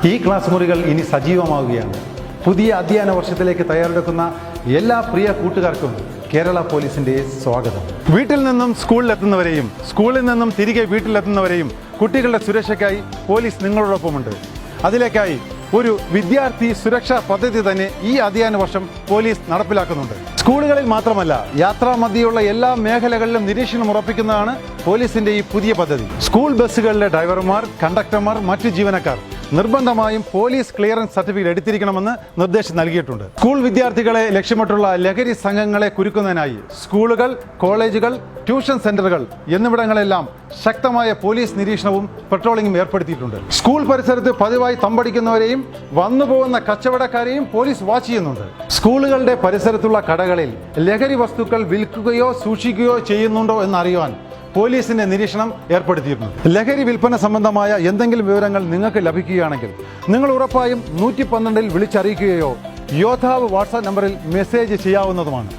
ഈ ക്ലാസ് മുറികൾ ഇനി സജീവമാവുകയാണ്. പുതിയ അധ്യയന വർഷത്തിലേക്ക് തയ്യാറെടുക്കുന്ന എല്ലാ പ്രിയ കൂട്ടുകാർക്കും കേരള പോലീസിന്റെ സ്വാഗതം. വീട്ടിൽ നിന്നും സ്കൂളിലെത്തുന്നവരെയും സ്കൂളിൽ നിന്നും തിരികെ വീട്ടിലെത്തുന്നവരെയും കുട്ടികളുടെ സുരക്ഷയ്ക്കായി പോലീസ് നിങ്ങളോടൊപ്പമുണ്ട്. അതിലേക്കായി ഒരു വിദ്യാർത്ഥി സുരക്ഷാ പദ്ധതി തന്നെ ഈ അധ്യയന വർഷം പോലീസ് നടപ്പിലാക്കുന്നുണ്ട്. സ്കൂളുകളിൽ മാത്രമല്ല, യാത്രാമധ്യയുള്ള എല്ലാ മേഖലകളിലും നിരീക്ഷണം ഉറപ്പിക്കുന്നതാണ് പോലീസിന്റെ ഈ പുതിയ പദ്ധതി. സ്കൂൾ ബസ്സുകളിലെ ഡ്രൈവർമാർ, കണ്ടക്ടർമാർ, മറ്റു ജീവനക്കാർ നിർബന്ധമായും പോലീസ് ക്ലിയറൻസ് സർട്ടിഫിക്കറ്റ് എടുത്തിരിക്കണമെന്ന് നിർദ്ദേശം നൽകിയിട്ടുണ്ട്. സ്കൂൾ വിദ്യാർത്ഥികളെ ലക്ഷ്യമിട്ടുള്ള ലഹരി സംഘങ്ങളെ കുരുക്കുന്നതിനായി സ്കൂളുകൾ, കോളേജുകൾ, ട്യൂഷൻ സെന്ററുകൾ എന്നിവിടങ്ങളെല്ലാം ശക്തമായ പോലീസ് നിരീക്ഷണവും പെട്രോളിംഗും ഏർപ്പെടുത്തിയിട്ടുണ്ട്. സ്കൂൾ പരിസരത്ത് പതിവായി തമ്പടിക്കുന്നവരെയും വന്നുപോകുന്ന കച്ചവടക്കാരെയും പോലീസ് വാച്ച് ചെയ്യുന്നുണ്ട്. സ്കൂളുകളുടെ പരിസരത്തുള്ള കടകളിൽ ലഹരി വസ്തുക്കൾ വിൽക്കുകയോ സൂക്ഷിക്കുകയോ ചെയ്യുന്നുണ്ടോ എന്നറിയുവാൻ പോലീസിന്റെ നിരീക്ഷണം ഏർപ്പെടുത്തിയിട്ടുണ്ട്. ലഹരി വിൽപ്പന സംബന്ധമായ എന്തെങ്കിലും വിവരങ്ങൾ നിങ്ങൾക്ക് ലഭിക്കുകയാണെങ്കിൽ നിങ്ങൾ ഉറപ്പായും 112 വിളിച്ചറിയിക്കുകയോ യോദ്ധാവ് വാട്സാപ്പ് നമ്പറിൽ മെസ്സേജ് ചെയ്യാവുന്നതുമാണ്.